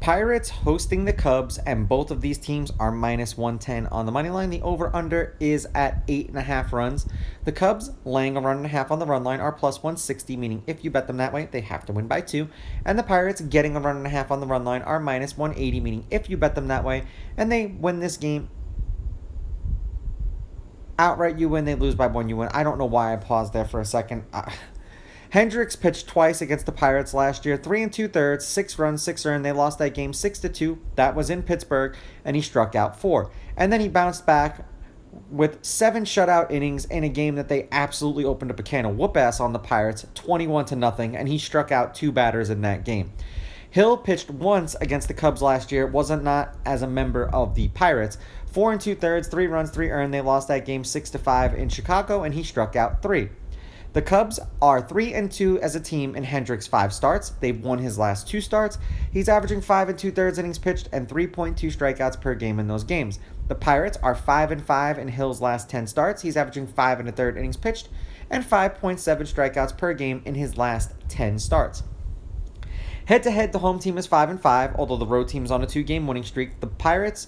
Pirates hosting the Cubs, and both of these teams are minus 110 on the money line. The over-under is at 8.5 runs. The Cubs, laying a run and a half on the run line, are plus 160, meaning if you bet them that way, they have to win by 2. And the Pirates, getting a run and a half on the run line, are minus 180, meaning if you bet them that way, and they win this game outright, you win. They lose by 1, you win. I don't know why I paused there for a second. Hendricks pitched twice against the Pirates last year, 3 2/3, 6 runs, 6 earned. They lost that game 6-2. That was in Pittsburgh, and he struck out 4. And then he bounced back with 7 shutout innings in a game that they absolutely opened up a can of whoop ass on the Pirates, 21-0, and he struck out 2 batters in that game. Hill pitched once against the Cubs last year, wasn't not as a member of the Pirates. 4 2/3, 3 runs, 3 earned. They lost that game 6-5 in Chicago, and he struck out 3. The Cubs are 3-2 as a team in Hendricks' 5 starts. They've won his last 2 starts. He's averaging 5 2/3 innings pitched and 3.2 strikeouts per game in those games. The Pirates are 5-5 in Hill's last 10 starts. He's averaging 5 1/3 innings pitched and 5.7 strikeouts per game in his last 10 starts. Head-to-head, the home team is 5-5, although the road team is on a 2-game winning streak. The Pirates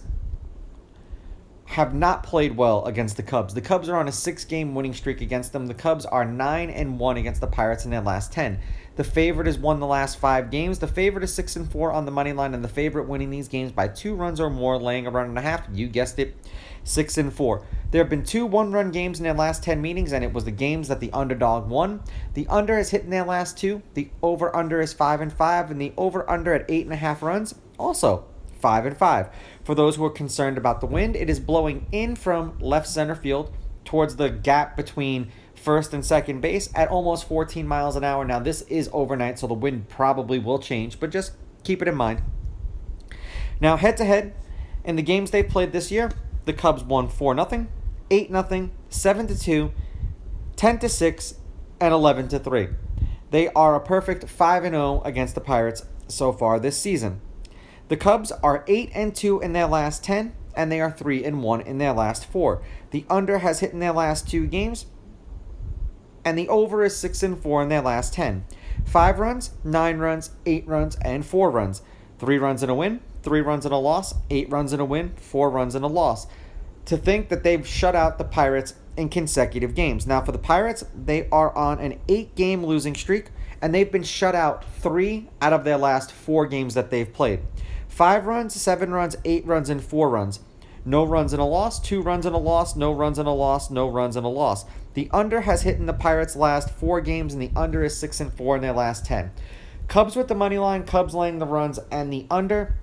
have not played well against the Cubs. The Cubs are on a 6-game winning streak against them. The Cubs are 9-1 against the Pirates in their last 10. The favorite has won the last 5 games. The favorite is 6-4 on the money line, and the favorite winning these games by 2 runs or more, laying a run and a half. You guessed it, 6-4. There have been 2 one-run games in their last 10 meetings, and it was the games that the underdog won. The under has hit in their last 2. The over-under is 5-5, and the over-under at 8.5 runs, also 5-5. For those who are concerned about the wind, it is blowing in from left center field towards the gap between first and second base at almost 14 miles an hour. Now, this is overnight, so the wind probably will change, but just keep it in mind. Now, head-to-head, in the games they've played this year, the Cubs won 4-0, 8-0, 7-2, 10-6, and 11-3. They are a perfect 5-0 against the Pirates so far this season. The Cubs are 8-2 in their last 10, and they are 3-1 in their last 4. The under has hit in their last 2 games, and the over is 6-4 in their last 10. 5 runs, 9 runs, 8 runs, and 4 runs. 3 runs and a win, 3 runs and a loss, 8 runs and a win, 4 runs and a loss. To think that they've shut out the Pirates in consecutive games. Now, for the Pirates, they are on an 8-game losing streak, and they've been shut out 3 out of their last 4 games that they've played. 5 runs, 7 runs, 8 runs, and 4 runs. No runs and a loss, 2 runs and a loss, no runs and a loss, no runs and a loss. The under has hit in the Pirates' last 4 games, and the under is 6-4 in their last 10. Cubs with the money line, Cubs laying the runs, and the under.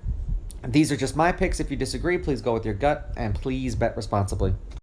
These are just my picks. If you disagree, please go with your gut, and please bet responsibly.